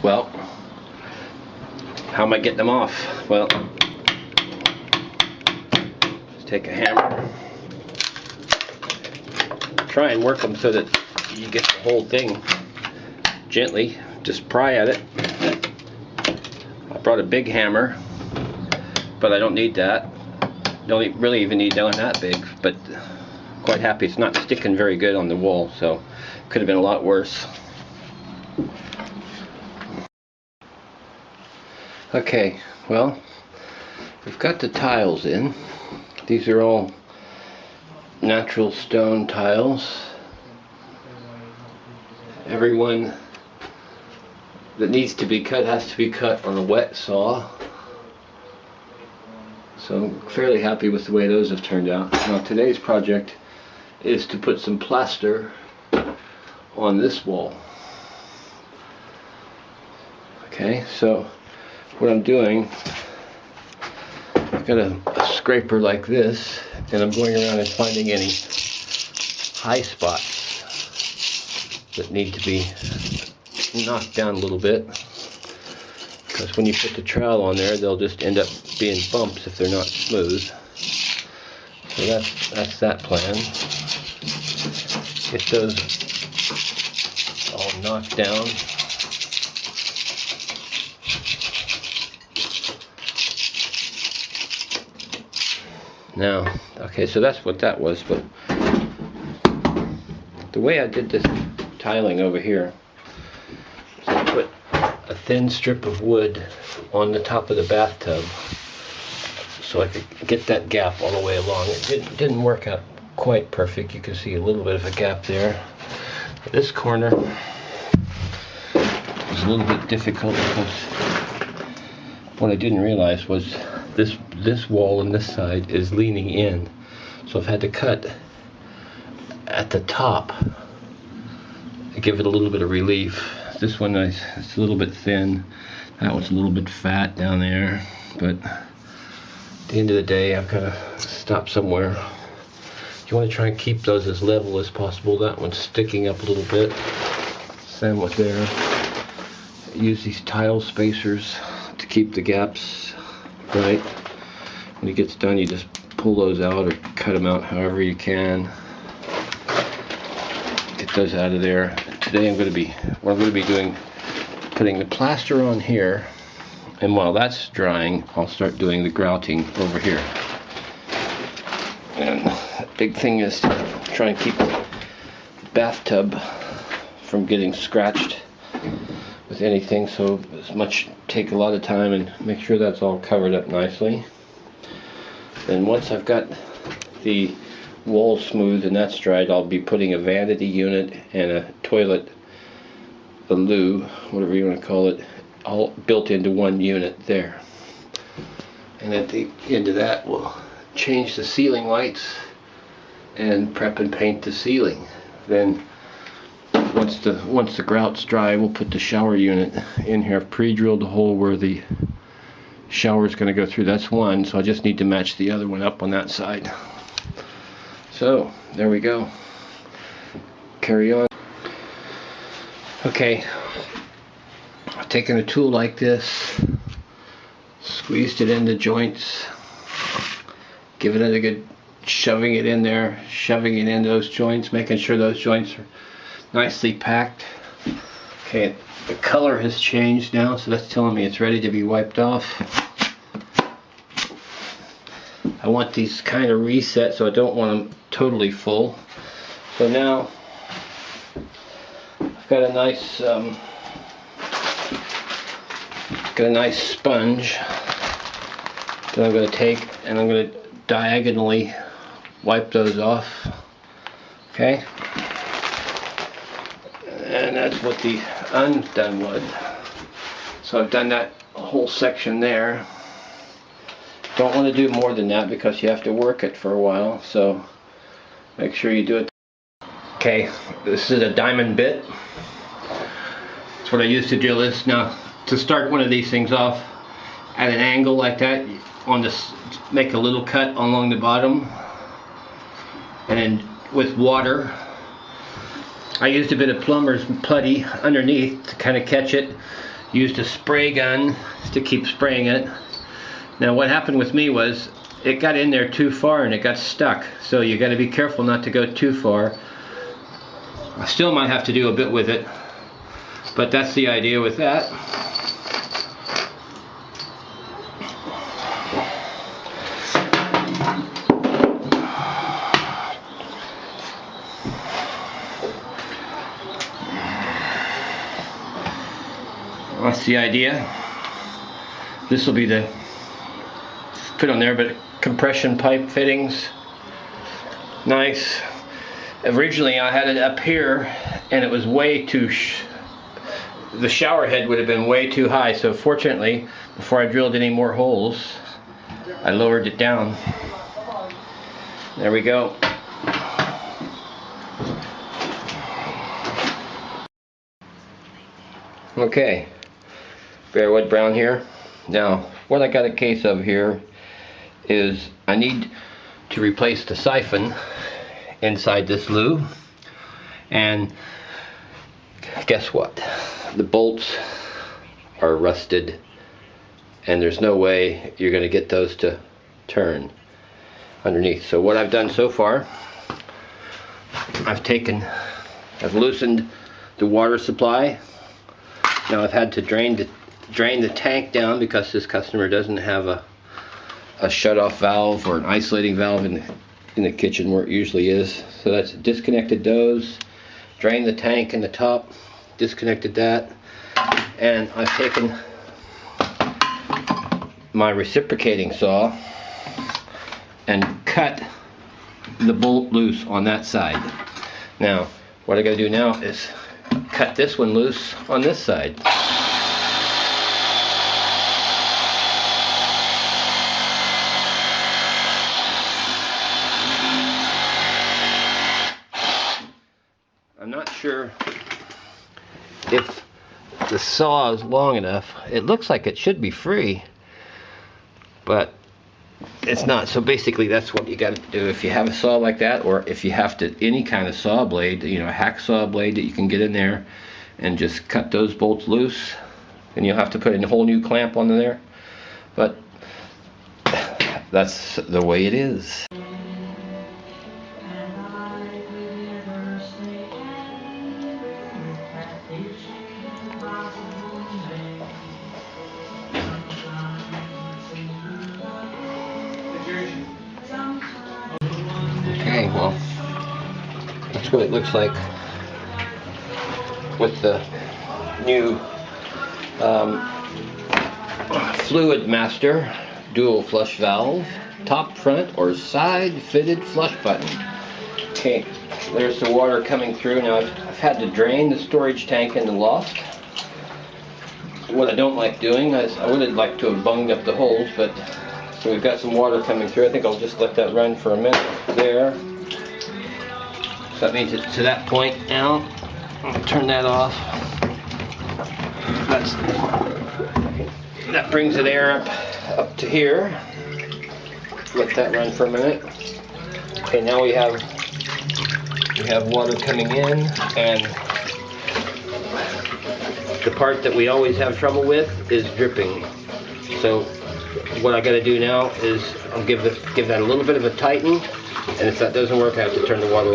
Well, how am I getting them off? Well, just take a hammer, try and work them so that you get the whole thing gently. Just pry at it. I brought a big hammer, but I don't need that. Don't really even need one that big, but quite happy it's not sticking very good on the wall, so could have been a lot worse. Okay, well, we've got the tiles in. These are all natural stone tiles. Everyone that needs to be cut has to be cut on a wet saw. So I'm fairly happy with the way those have turned out. Now today's project is to put some plaster on this wall. Okay, so what I'm doing, I've got a scraper like this, and I'm going around and finding any high spots that need to be knocked down a little bit, because when you put the trowel on there, they'll just end up being bumps if they're not smooth. So that's that plan. Get those all knocked down. Now, okay, so that's what that was, but the way I did this tiling over here is I put a thin strip of wood on the top of the bathtub so I could get that gap all the way along. It didn't work out quite perfect. You can see a little bit of a gap there. This corner was a little bit difficult because what I didn't realize was this wall on this side is leaning in, so I've had to cut at the top to give it a little bit of relief. This one it's a little bit thin, that one's a little bit fat down there, but at the end of the day I've got to stop somewhere. You want to try and keep those as level as possible. That one's sticking up a little bit, same with there. Use these tile spacers to keep the gaps right. When it gets done, you just pull those out or cut them out however you can. Get those out of there. Today I'm going to be doing, putting the plaster on here, and while that's drying, I'll start doing the grouting over here. And the big thing is to try and keep the bathtub from getting scratched with anything, so take a lot of time and make sure that's all covered up nicely. Then once I've got the wall smooth and that's dried, I'll be putting a vanity unit and a toilet, a LOO, whatever you want to call it, all built into one unit there. And at the end of that, we'll change the ceiling lights and prep and paint the ceiling. Then once the grout's dry, we'll put the shower unit in here. I've pre-drilled the hole where the shower is going to go through. That's one, so I just need to match the other one up on that side. So there we go. Carry on. Okay, I've taken a tool like this, squeezed it into joints, giving it a good shoving it in there, shoving it into those joints, making sure those joints are nicely packed. Okay, the color has changed now, so that's telling me it's ready to be wiped off. I want these kind of reset, so I don't want them totally full. So now I've got a nice sponge that I'm going to take, and I'm going to diagonally wipe those off. Okay, and that's what the undone was. So I've done that whole section there. Don't want to do more than that because you have to work it for a while, so make sure you do it. Okay, this is a diamond bit. That's what I use to drill this. Now, to start one of these things off at an angle like that, on this, make a little cut along the bottom, and then with water, I used a bit of plumber's putty underneath to kind of catch it, used a spray gun to keep spraying it. Now what happened with me was it got in there too far and it got stuck, so you got to be careful not to go too far. I still might have to do a bit with it, but that's the idea with that. That's the idea. This will be the put on there, but compression pipe fittings. Nice. Originally I had it up here and it was way too the shower head would have been way too high, so fortunately before I drilled any more holes I lowered it down. There we go. Okay, Bearwoodbrown here. Now what I got a case of here is I need to replace the siphon inside this LOO, and guess what? The bolts are rusted and there's no way you're going to get those to turn underneath. So what I've done so far, I've loosened the water supply. Now I've had to drain the tank down because this customer doesn't have a shut-off valve or an isolating valve in the kitchen where it usually is. So that's disconnected those, drained the tank in the top, disconnected that, and I've taken my reciprocating saw and cut the bolt loose on that side. Now what I gotta do now is cut this one loose on this side. I'm not sure if the saw is long enough. It looks like it should be free, but it's not. So basically that's what you got to do if you have a saw like that, or if you have to any kind of saw blade, you know, a hacksaw blade that you can get in there and just cut those bolts loose, and you'll have to put a whole new clamp on there, but that's the way it is. Okay, well, that's what it looks like with the new Fluid Master dual flush valve, top, front, or side fitted flush button. Okay, there's the water coming through. Now I've had to drain the storage tank in the loft. What I don't like doing is I would have liked to have bunged up the holes, but so we've got some water coming through. I think I'll just let that run for a minute there. So that means it's to that point now. I'll turn that off. That brings the air up to here. Let that run for a minute. Okay, now we have water coming in, and the part that we always have trouble with is dripping. So what I got to do now is I'll give that a little bit of a tighten, and if that doesn't work, I have to turn the water off.